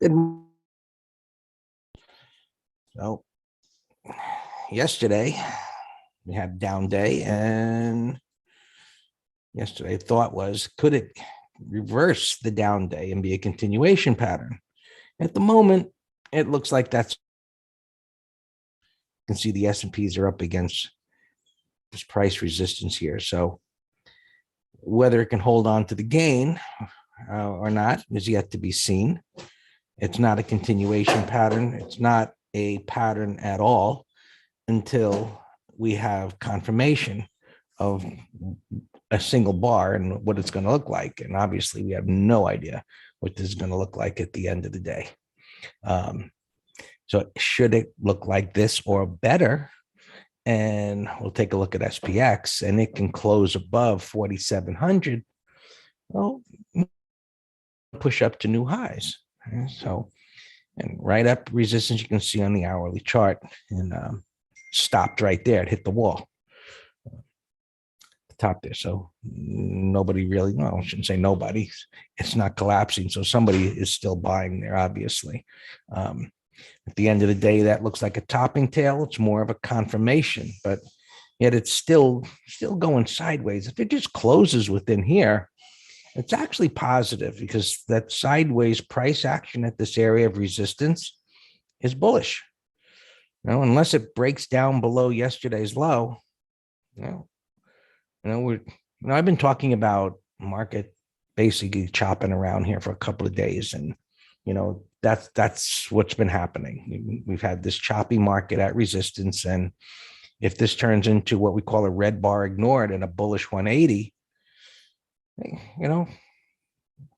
Good. So yesterday we had down day, and yesterday thought was, could it reverse the down day and be a continuation pattern? At the moment, it looks like that's. You can see the S&Ps are up against this price resistance here. So whether it can hold on to the gain or not is yet to be seen. It's not a continuation pattern. It's not a pattern at all until we have confirmation of a single bar and what it's going to look like. And obviously, we have no idea what this is going to look like at the end of the day. So should it look like this or better? And we'll take a look at SPX, and it can close above 4,700. Well, push up to new highs. So, and right up resistance, you can see on the hourly chart, and stopped right there. It hit the wall, the top there. So nobody really, no, I shouldn't say nobody. It's not collapsing. So somebody is still buying there, obviously. At the end of the day, that looks like a topping tail. It's more of a confirmation, but yet it's still going sideways. If it just closes within here, it's actually positive, because that sideways price action at this area of resistance is bullish. Unless it breaks down below yesterday's low, I've been talking about market basically chopping around here for a couple of days, and that's what's been happening. We've had this choppy market at resistance, and if this turns into what we call a red bar ignored and a bullish 180,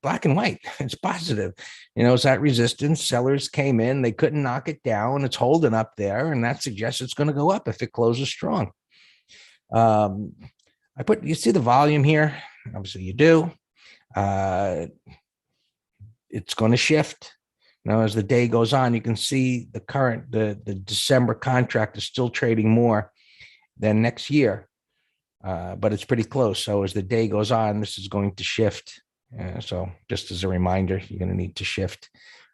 black and white, it's positive. It's at resistance. Sellers came in, they couldn't knock it down. It's holding up there, and that suggests it's going to go up if it closes strong. You see the volume here? Obviously you do. It's going to shift. As the day goes on, you can see the December contract is still trading more than next year, but it's pretty close. So as the day goes on, this is going to shift. So just as a reminder, you're going to need to shift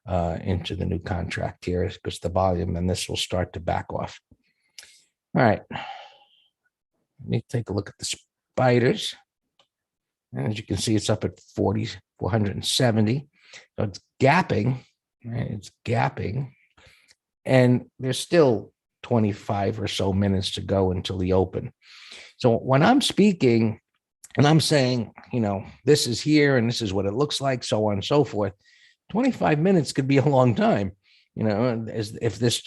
into the new contract here, because the volume and this will start to back off. All right. Let me take a look at the spiders. And as you can see, it's up at 470. So it's gapping, right? It's gapping. And there's still 25 or so minutes to go until the open. So when I'm speaking and I'm saying, this is here and this is what it looks like, so on and so forth, 25 minutes could be a long time. If this,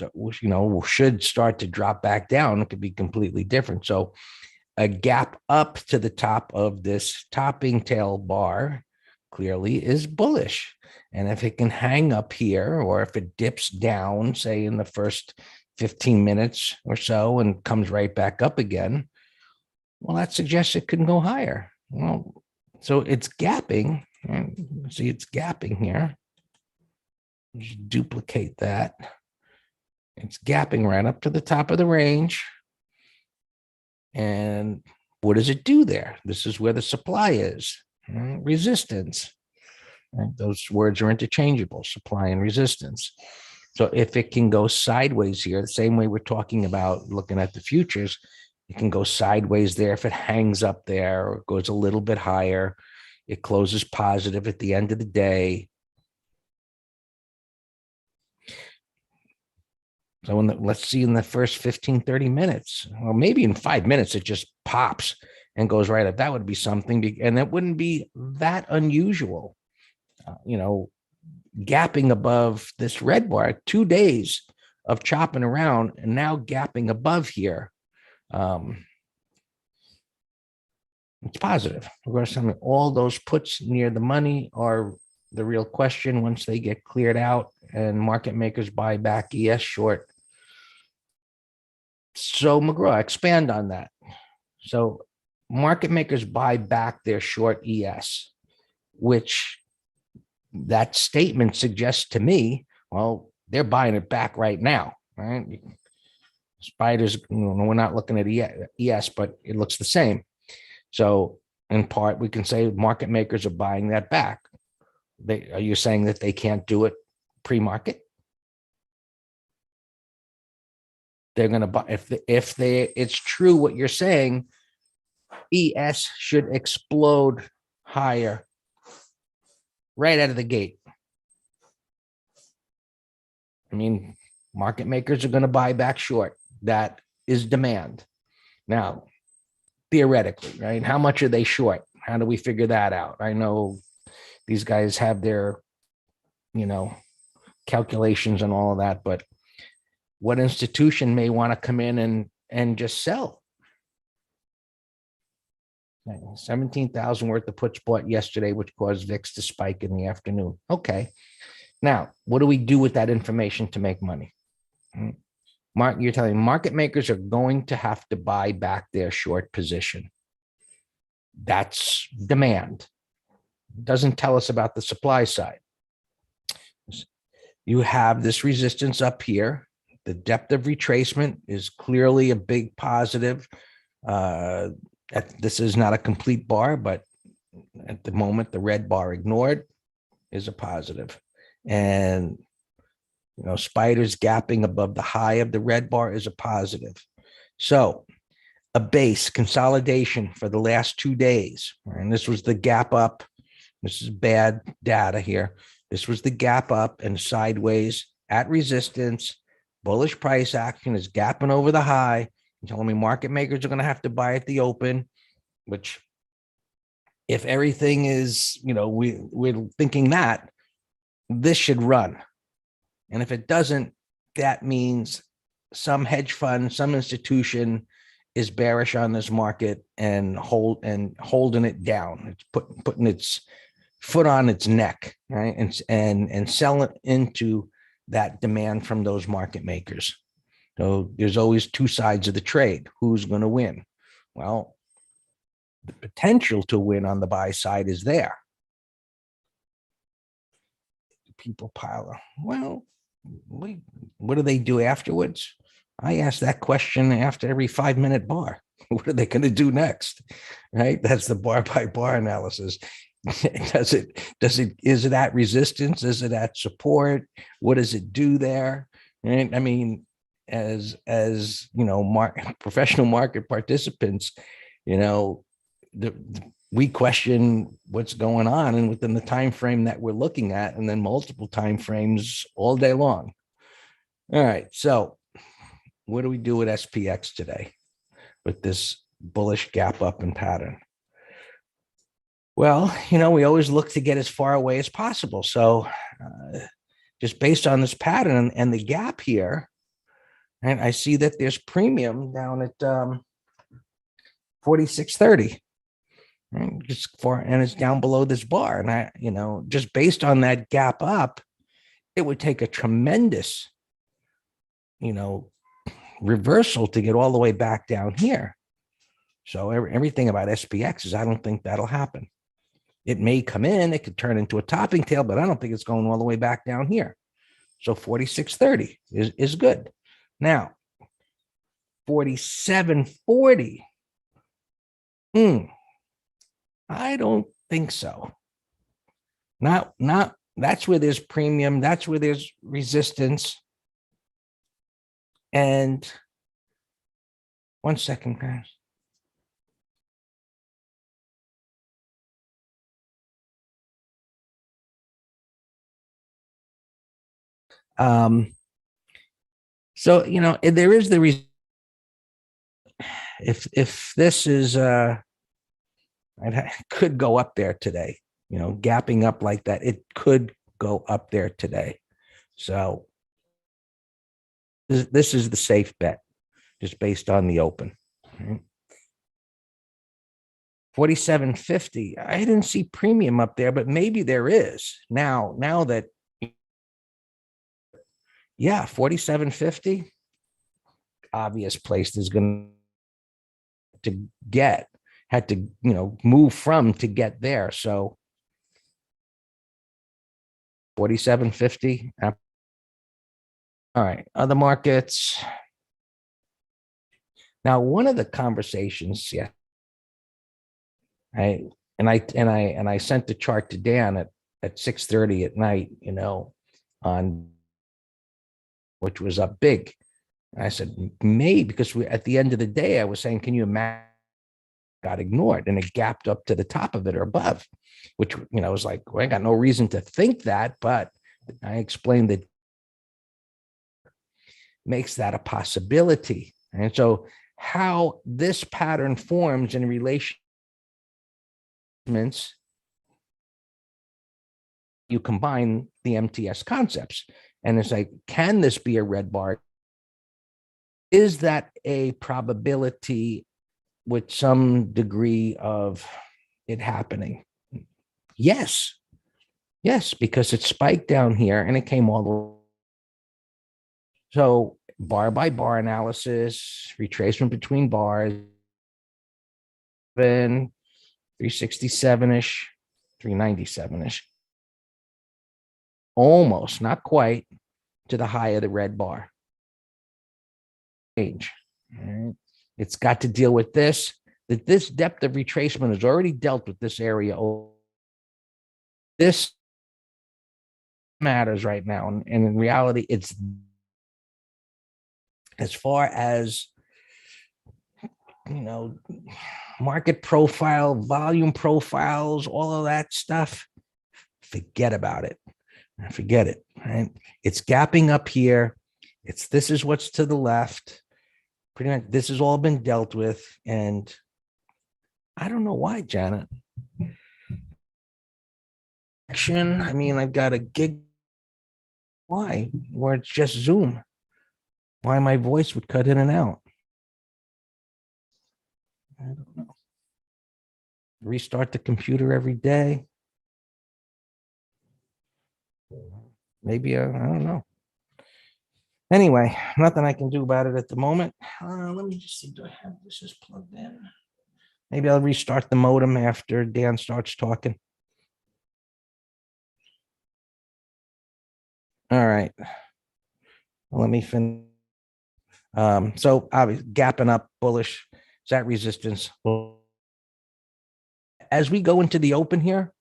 should start to drop back down, it could be completely different. So a gap up to the top of this topping tail bar clearly is bullish. And if it can hang up here, or if it dips down, say in the first 15 minutes or so, and comes right back up again, well, that suggests it couldn't go higher. Well, so it's gapping. See, it's gapping here. Just duplicate that. It's gapping right up to the top of the range. And what does it do there? This is where the supply is. Resistance. Right? Those words are interchangeable, supply and resistance. So if it can go sideways here, the same way we're talking about looking at the futures, it can go sideways there. If it hangs up there or goes a little bit higher, it closes positive at the end of the day. So let's see in the first 15, 30 minutes, or maybe in 5 minutes, it just pops and goes right up. That would be something. And that wouldn't be that unusual. Gapping above this red bar, 2 days of chopping around, and now gapping above here. It's positive. Of course, all those puts near the money are the real question once they get cleared out and market makers buy back ES short. So McGraw, expand on that. So market makers buy back their short ES, which that statement suggests to me, well, they're buying it back right now, right? Spiders, we're not looking at ES, but it looks the same. So in part, we can say market makers are buying that back. Are you saying that they can't do it pre-market. They're going to buy if it's true what you're saying, ES should explode higher right out of the gate. I mean, market makers are going to buy back short. That is demand. Now, theoretically, right? How much are they short? How do we figure that out? I know these guys have their, calculations and all of that, but what institution may want to come in and just sell? 17,000 worth of puts bought yesterday, which caused VIX to spike in the afternoon. Okay. Now, what do we do with that information to make money? You're telling me market makers are going to have to buy back their short position. That's demand. Doesn't tell us about the supply side. You have this resistance up here. The depth of retracement is clearly a big positive. This is not a complete bar, but at the moment, the red bar ignored is a positive. And, spiders gapping above the high of the red bar is a positive. So a base consolidation for the last 2 days. And this was the gap up. This is bad data here. This was the gap up and sideways at resistance. Bullish price action is gapping over the high. You're telling me market makers are going to have to buy at the open, which if everything is, we're thinking that this should run. And if it doesn't, that means some hedge fund, some institution is bearish on this market and holding it down. It's putting its foot on its neck, right? And selling into that demand from those market makers. So there's always two sides of the trade. Who's going to win? Well, the potential to win on the buy side is there. People pile up. Well, what do they do afterwards? I ask that question after every 5-minute bar. What are they going to do next? Right? That's the bar by bar analysis. Is it at resistance? Is it at support? What does it do there? Right? I mean, as professional market participants, we question what's going on and within the time frame that we're looking at, and then multiple time frames all day long. All right, so what do we do with SPX today with this bullish gap up and pattern? Well, we always look to get as far away as possible. So just based on this pattern and the gap here, and I see that there's premium down at 46.30. Right? And it's down below this bar. And I, just based on that gap up, it would take a tremendous, reversal to get all the way back down here. So everything about SPX is, I don't think that'll happen. It may come in, it could turn into a topping tail, but I don't think it's going all the way back down here. So 46.30 is good. Now, 47.40. I don't think so. Not that's where there's premium, that's where there's resistance. And 1 second, guys. So there is the if this is it could go up there today, gapping up like that, it could go up there today. So this is the safe bet, just based on the open. Right? 47.50. I didn't see premium up there, but maybe there is now that. Yeah, 47.50. Obvious place there's going to had to move from to get there. So 47.50. All right, other markets. Now, one of the conversations, I sent the chart to Dan at 6:30 at night. on, which was up big. And I said, maybe, because at the end of the day, I was saying, can you imagine, got ignored and it gapped up to the top of it or above, which, was like, well, I got no reason to think that, but I explained that makes that a possibility. And so how this pattern forms in relations, you combine the MTS concepts. And it's like, can this be a red bar? Is that a probability with some degree of it happening? Yes. Yes, because it spiked down here and it came all the way. So bar by bar analysis, retracement between bars, 367-ish, 397-ish. Almost, not quite, to the high of the red bar. Change. Right. It's got to deal with this, that this depth of retracement has already dealt with this area. This matters right now. And in reality, it's as far as, market profile, volume profiles, all of that stuff, forget about it. Forget it. Right? It's gapping up here. This is what's to the left. Pretty much this has all been dealt with. And I don't know why, Janet. I mean, I've got a gig. Why? Where it's just Zoom. Why my voice would cut in and out. I don't know. Restart the computer every day. Maybe, I don't know. Anyway, nothing I can do about it at the moment. Let me just see, do I have this is plugged in? Maybe I'll restart the modem after Dan starts talking. All right. Well, let me finish. So obviously gapping up bullish. Is that resistance? As we go into the open here,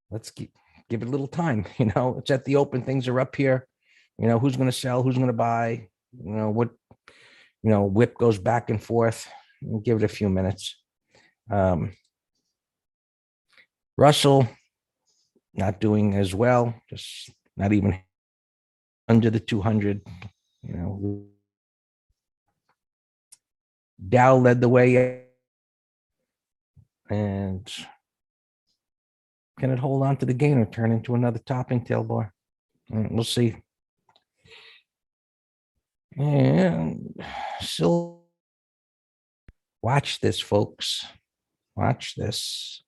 let's give it a little time. It's at the open. Things are up here. Who's going to sell? Who's going to buy? What? Whip goes back and forth. We'll give it a few minutes. Russell not doing as well. Just not even under the 200. Dow led the way, and can it hold on to the gain or turn into another topping tail bar? We'll see. And so watch this, folks. Watch this.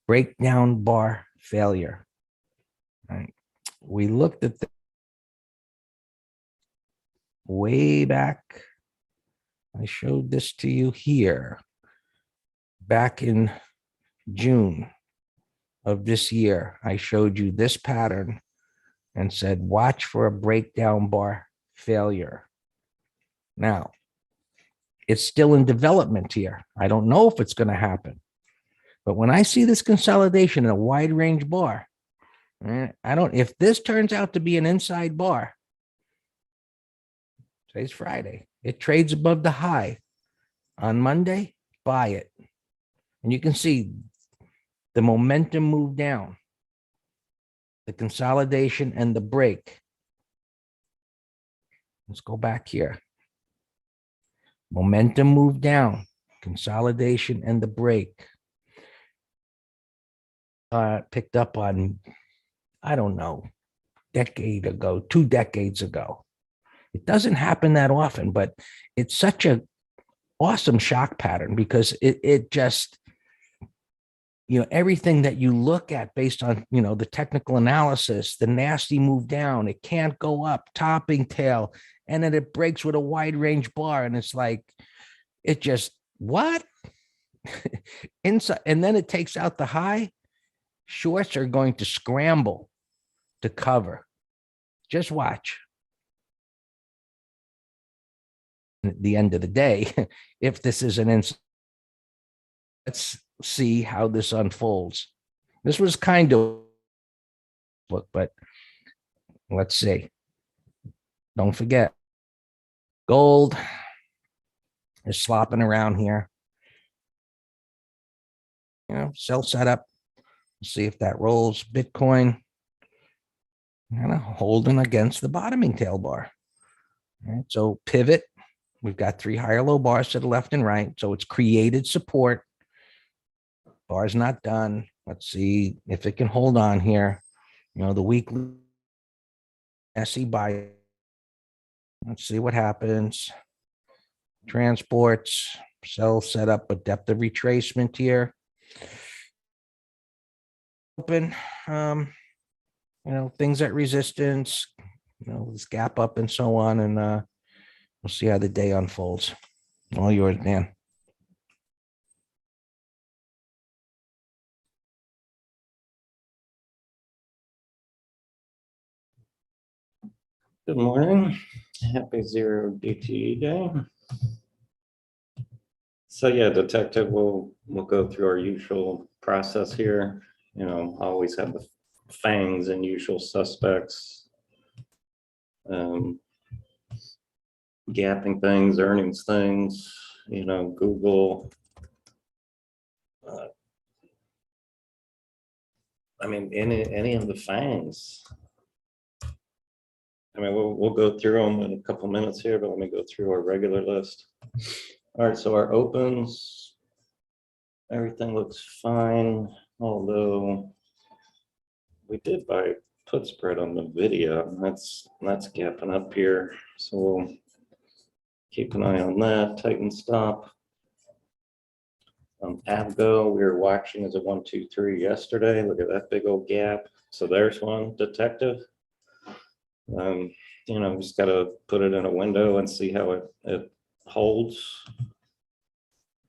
Breakdown bar failure. All right. We looked at the way back. I showed this to you here back in June of this year. I showed you this pattern and said, watch for a breakdown bar failure. Now, it's still in development here. I don't know if it's going to happen. But when I see this consolidation in a wide range bar, if this turns out to be an inside bar, today's Friday, it trades above the high on Monday, buy it. And you can see the momentum move down, the consolidation and the break. Let's go back here. Momentum move down, consolidation and the break. Picked up on, I don't know, decade ago, 2 decades ago. It doesn't happen that often, but it's such a awesome shock pattern because it just, everything that you look at based on, the technical analysis, the nasty move down, it can't go up, topping tail, and then it breaks with a wide range bar. And it's like, it just, what? Inside, and then it takes out the high. Shorts are going to scramble to cover. Just watch. At the end of the day, if this is an inside, let's see how this unfolds. This was kind of book, but let's see. Don't forget, gold is slopping around here. Sell setup. See if that rolls. Bitcoin kind of holding against the bottoming tail bar. All right, so pivot. We've got 3 higher low bars to the left and right. So it's created support. Bar's not done. Let's see if it can hold on here. The weekly SE buy. Let's see what happens. Transports, sell setup, but depth of retracement here. Open, things at resistance, this gap up and so on. And we'll see how the day unfolds. All yours, Dan. Good morning. Happy Zero DTE Day. So yeah, Detective, we'll go through our usual process here. Always have the fangs and usual suspects. Gapping things, earnings things, Google. Any of the fangs. We'll go through them in a couple minutes here, but let me go through our regular list. All right, so our opens, everything looks fine, although we did buy put spread on the video. That's gapping up here, so we'll keep an eye on that. Tighten stop. Abgo, we were watching as a 1, 2, 3 yesterday. Look at that big old gap. So there's one, Detective. Just got to put it in a window and see how it holds.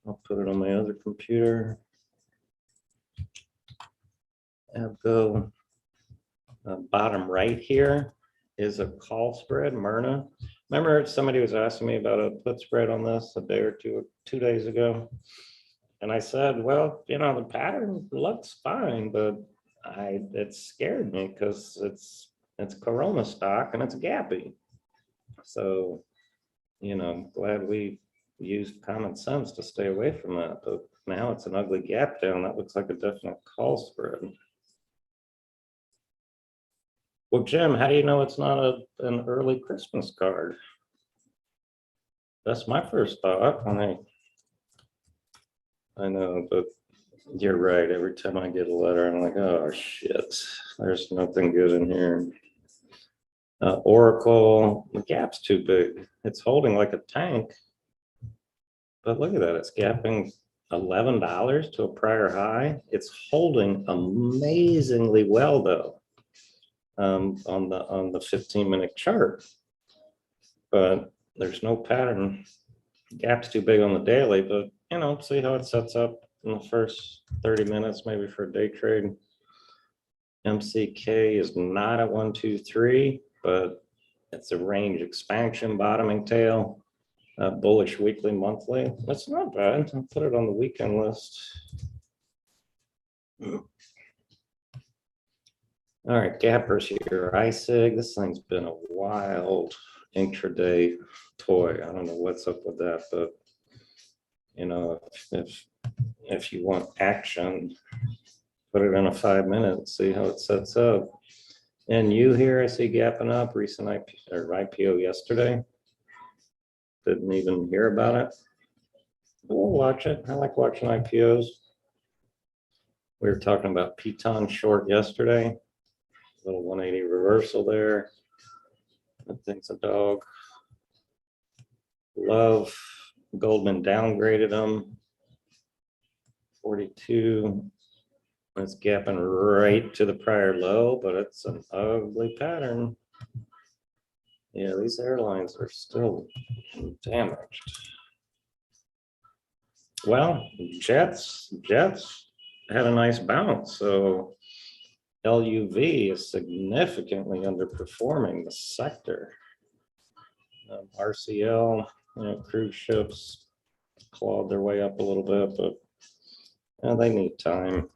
I'll put it on my other computer. Abgo. Bottom right here is a call spread, Myrna. Remember somebody was asking me about a put spread on this a day or 2 days ago. And I said, well, the pattern looks fine, but it scared me because it's Corona stock and it's gappy. So, glad we used common sense to stay away from that. But now it's an ugly gap down. That looks like a definite call spread. Well, Jim, how do you know it's not an early Christmas card? That's my first thought. I know, but you're right. Every time I get a letter, I'm like, oh, shit, there's nothing good in here. Oracle, the gap's too big. It's holding like a tank. But look at that. It's gapping $11 to a prior high. It's holding amazingly well, though, on the 15-minute chart. But there's no pattern. Gap's too big on the daily, but see how it sets up in the first 30 minutes, maybe for a day trade. MCK is not a 1, 2, 3, but it's a range expansion, bottoming tail, bullish weekly, monthly. That's not bad. I'll put it on the weekend list. All right, gappers here. ISIG, this thing's been a wild intraday toy. I don't know what's up with that, but if you want action, put it in a 5-minute, see how it sets up. And you here, I see gapping up, recent IPO yesterday. Didn't even hear about it. We'll watch it. I like watching IPOs. We were talking about Piton short yesterday. Little 180 reversal there. That thing's a dog. Love. Goldman downgraded them. 42. It's gapping right to the prior low, but it's an ugly pattern. Yeah, these airlines are still damaged. Well, Jets had a nice bounce. So LUV is significantly underperforming the sector. RCL, cruise ships clawed their way up a little bit, but they need time.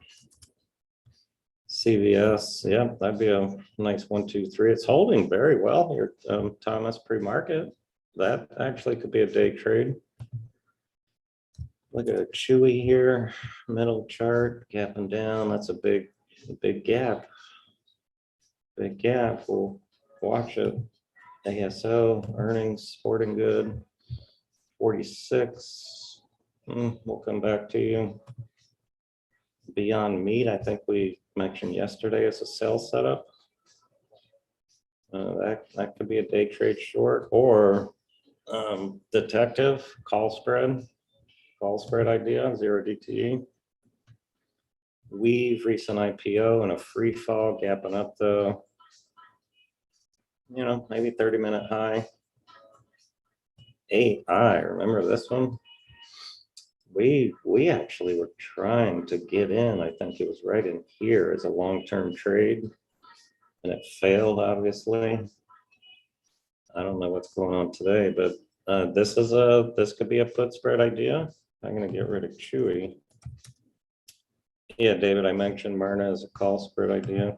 CVS, yeah, that'd be a nice 1, 2, 3. It's holding very well here, Thomas, pre-market. That actually could be a day trade. Look at Chewy here, middle chart, gapping down. That's a big gap. Big gap. We'll watch it. ASO earnings, Sporting Good, 46. We'll come back to you. Beyond Meat, I think we mentioned yesterday as a sell setup. That could be a day trade short, or Detective call spread idea, 0 DTE. Weave recent IPO and a free fall, gapping up the, maybe 30-minute high. AI, remember this one? We actually were trying to get in. I think it was right in here as a long-term trade, and it failed, obviously. I don't know what's going on today, but this could be a put spread idea. I'm gonna get rid of Chewy. Yeah, David, I mentioned Myrna as a call spread idea.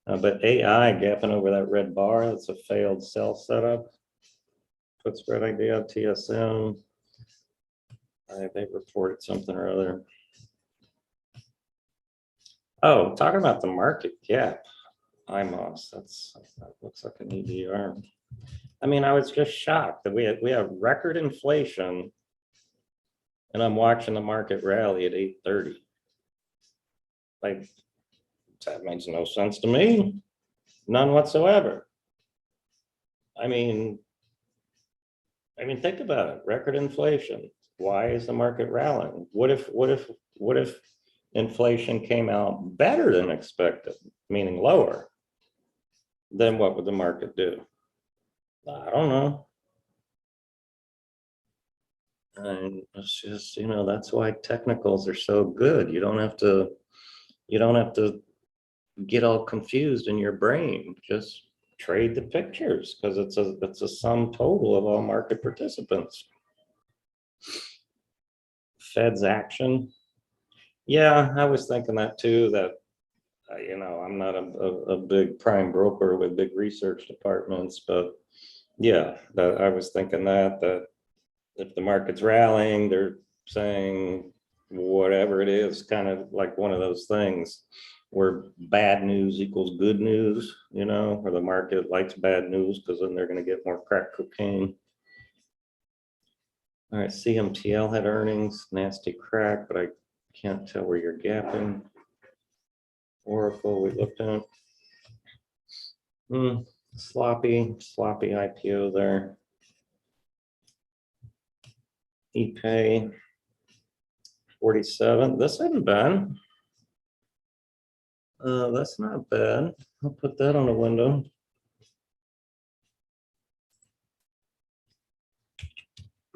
But AI gapping over that red bar, that's a failed sell setup. Put spread idea, TSM. They reported something or other. Oh, talking about the market gap, IMOS, that looks like an EDR. I mean, I was just shocked that we have record inflation, and I'm watching the market rally at 8:30. Like, that makes no sense to me. None whatsoever. I mean, think about it. Record inflation. Why is the market rallying? What if inflation came out better than expected, meaning lower? Then what would the market do? I don't know. And it's just, that's why technicals are so good. You don't have to get all confused in your brain. Just trade the pictures, because it's a sum total of all market participants. Fed's action. Yeah, I was thinking that too, that I'm not a big prime broker with big research departments, but yeah, that I was thinking that if the market's rallying, they're saying whatever it is, kind of like one of those things where bad news equals good news, where the market likes bad news because then they're going to get more crack cocaine. All right, CMTL had earnings, nasty crack, but I can't tell where you're gapping. Oracle, we looked at. Sloppy IPO there. ePay, 47. This isn't bad. That's not bad. I'll put that on the window.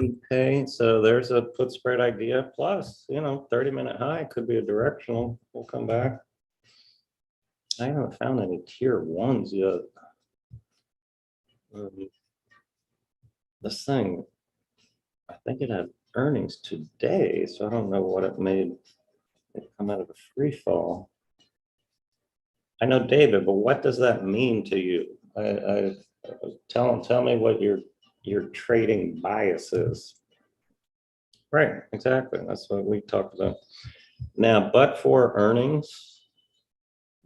ePay, so there's a put spread idea. Plus, 30-minute high could be a directional. We'll come back. I haven't found any tier ones yet. This thing, I think it had earnings today, so I don't know what it made it come out of a free fall. I know, David, but what does that mean to you? Tell me what your trading bias is. Right, exactly. That's what we talked about. Now, but for earnings,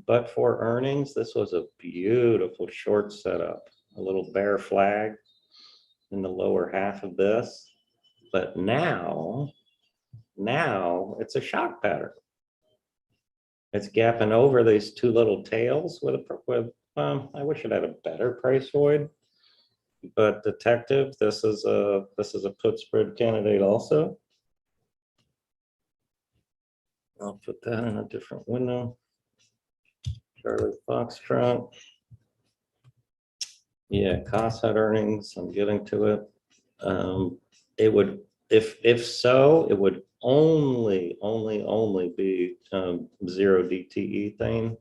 this was a beautiful short setup. A little bear flag in the lower half of this, but now it's a shock pattern. It's gapping over these two little tails with I wish it had a better price void, but Detective, this is a put spread candidate also. I'll put that in a different window. Charlie Foxtrot. Yeah, cost had earnings. I'm getting to it. It would, if so, it would only be 0 DTE thing.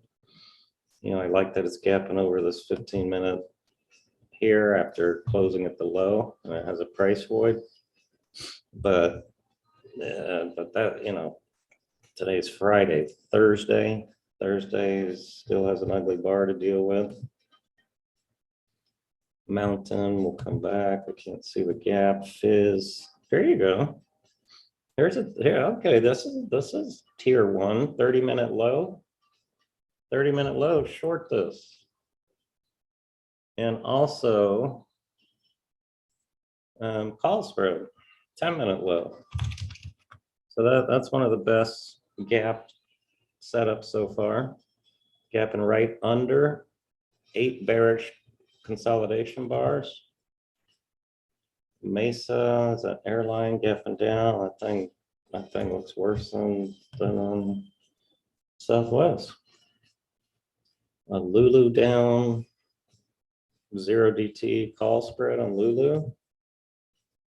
I like that it's gapping over this 15-minute here after closing at the low, and it has a price void. But that, today's Friday, Thursday. Thursday still has an ugly bar to deal with. Mountain will come back. I can't see the gap. Fizz. There you go. Here's a here. Okay, this is tier 1, 30-minute low. 30-minute low, short this. And also call spread, 10-minute low. So that's one of the best gap setups so far. Gapping right under 8 bearish consolidation bars. Mesa is an airline gapping down. That thing looks worse than Southwest. Lulu down, 0 DT call spread on Lulu.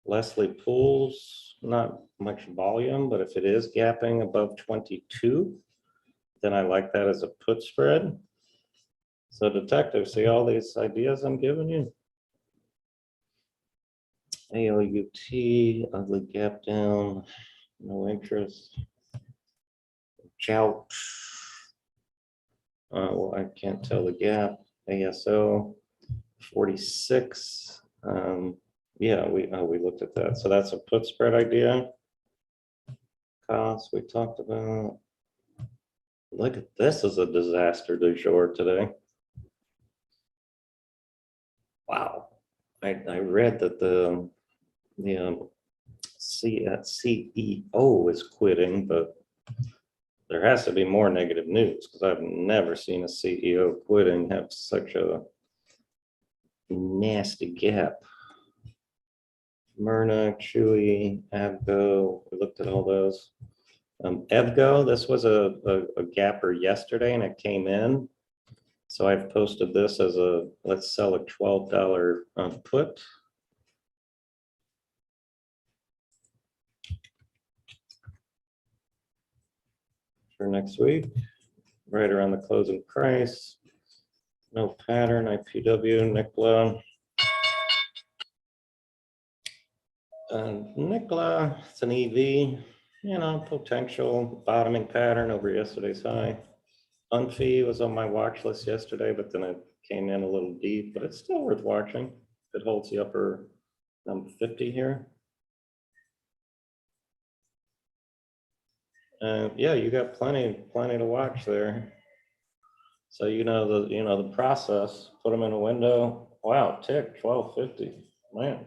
Leslie Pools, not much volume, but if it is gapping above 22, then I like that as a put spread. So detective, see all these ideas I'm giving you? ALUT, ugly gap down, no interest. Jout. Well, I can't tell the gap. ASO 46. Yeah, we looked at that. So that's a put spread idea. Cost we talked about. Look at this, is a disaster du jour today. Wow. I read that the CEO is quitting, but there has to be more negative news because I've never seen a CEO quitting have such a nasty gap. Myrna, Chewy, Avgo, we looked at all those. Evgo, this was a gapper yesterday and it came in. So I've posted this as a, let's sell a $12 put. For next week, right around the closing price. No pattern, IPW, Nikola. Nikola, it's an EV, potential bottoming pattern over yesterday's high. Unfee was on my watch list yesterday, but then it came in a little deep, but it's still worth watching. It holds the upper 50 here. Yeah, you got plenty to watch there. So the process. Put them in a window. Wow, tick 1250, man.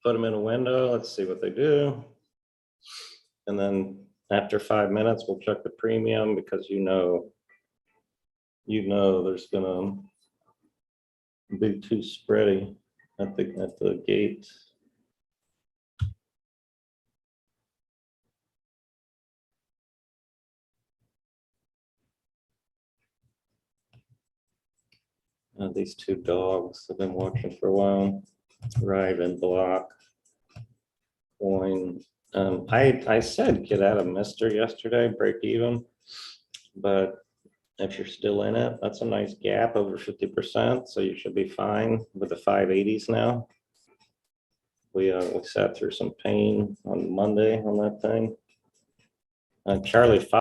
Put them in a window. Let's see what they do. And then after 5 minutes, we'll check the premium because there's gonna be too spready at the gate. These two dogs I've been watching for a while. Ride and Block. Coin. I said get out of Mister yesterday, break even, but if you're still in it, that's a nice gap over 50%, so you should be fine with the 580s now. We sat through some pain on Monday on that thing. Charlie